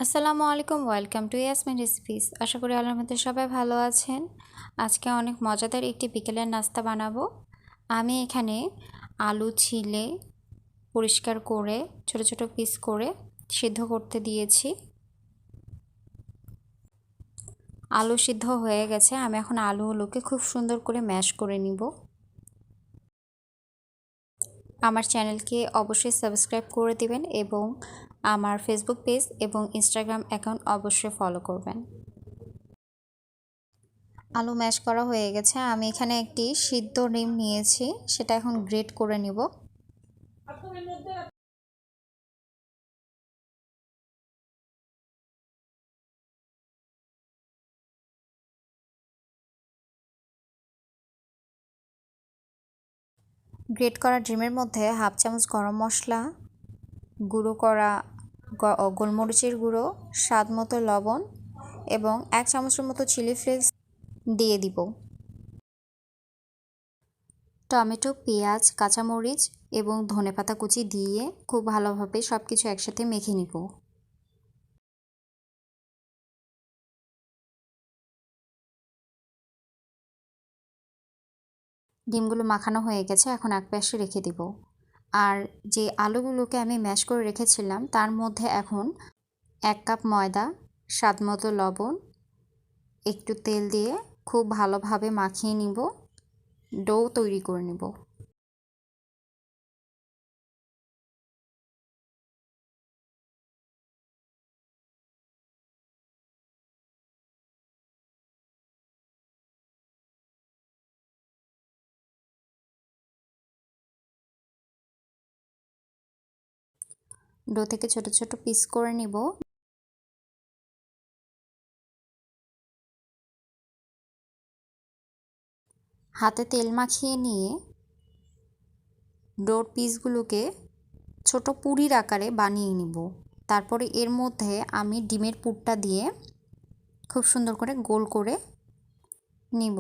আসসালামু আলাইকুম, welcome to Yasmin recipes. আশা করি আল্লাহর মধ্যে সবাই ভালো আছেন। আজকে অনেক মজাদার একটি বিকেলের নাস্তা বানাবো। আমি এখানে আলু ছিলে পরিষ্কার করে ছোট ছোট পিস করে সিদ্ধ করতে দিয়েছি। আলু সিদ্ধ হয়ে গেছে, আমি এখন আলুগুলোকে খুব সুন্দর করে ম্যাশ করে নিব। আমার চ্যানেলকে অবশ্যই সাবস্ক্রাইব করে দিবেন এবং আমার ফেসবুক পেজ এবং ইনস্টাগ্রাম অ্যাকাউন্ট অবশ্যই ফলো করবেন। আলু ম্যাশ করা হয়ে গেছে। আমি এখানে একটি সিদ্ধ ডিম নিয়েছি, সেটা এখন গ্রেট করে নিব। গ্রেট করা ডিমের মধ্যে হাফ চামচ গরম মশলা, গুঁড়ো করা গোলমরিচের গুঁড়ো, স্বাদ মতো লবণ এবং 1 চামচের মতো চিলি ফ্লেক্স দিয়ে দিব। টমেটো, পেঁয়াজ, কাঁচামরিচ এবং ধনেপাতা কুচি দিয়ে খুব ভালোভাবে সব কিছু একসাথে মেখে নিব। ডিমগুলো মাখানো হয়ে গেছে, এখন এক পাশে রেখে দিব। আর যে আলুগুলোকে আমি ম্যাশ করে রেখেছিলাম তার মধ্যে এখন 1 কাপ ময়দা, স্বাদ মতো লবণ, একটু তেল দিয়ে খুব ভালোভাবে মাখিয়ে নিব, ডো তৈরি করে নিব। ডো থেকে ছোট ছোট পিস করে নিব। হাতে তেল মাখিয়ে নিয়ে ডোর পিসগুলোকে ছোট পুরির আকারে বানিয়ে নিব। তারপরে এর মধ্যে আমি ডিমের পুরটা দিয়ে খুব সুন্দর করে গোল করে নিব।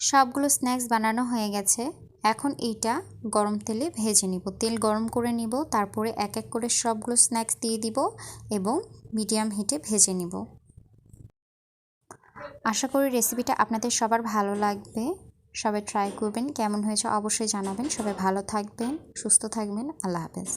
সবগুলো স্ন্যাক্স বানানো হয়ে গেছে। এখন এইটা গরম তেলে ভেজে নিব। তেল গরম করে নিব, তারপরে এক এক করে সবগুলো স্ন্যাক্স দিয়ে দিব এবং মিডিয়াম হিটে ভেজে নিব। আশা করি রেসিপিটা আপনাদের সবার ভালো লাগবে। সবাই ট্রাই করবেন, কেমন হয়েছে অবশ্যই জানাবেন। সবাই ভালো থাকবেন, সুস্থ থাকবেন। আল্লাহ হাফেজ।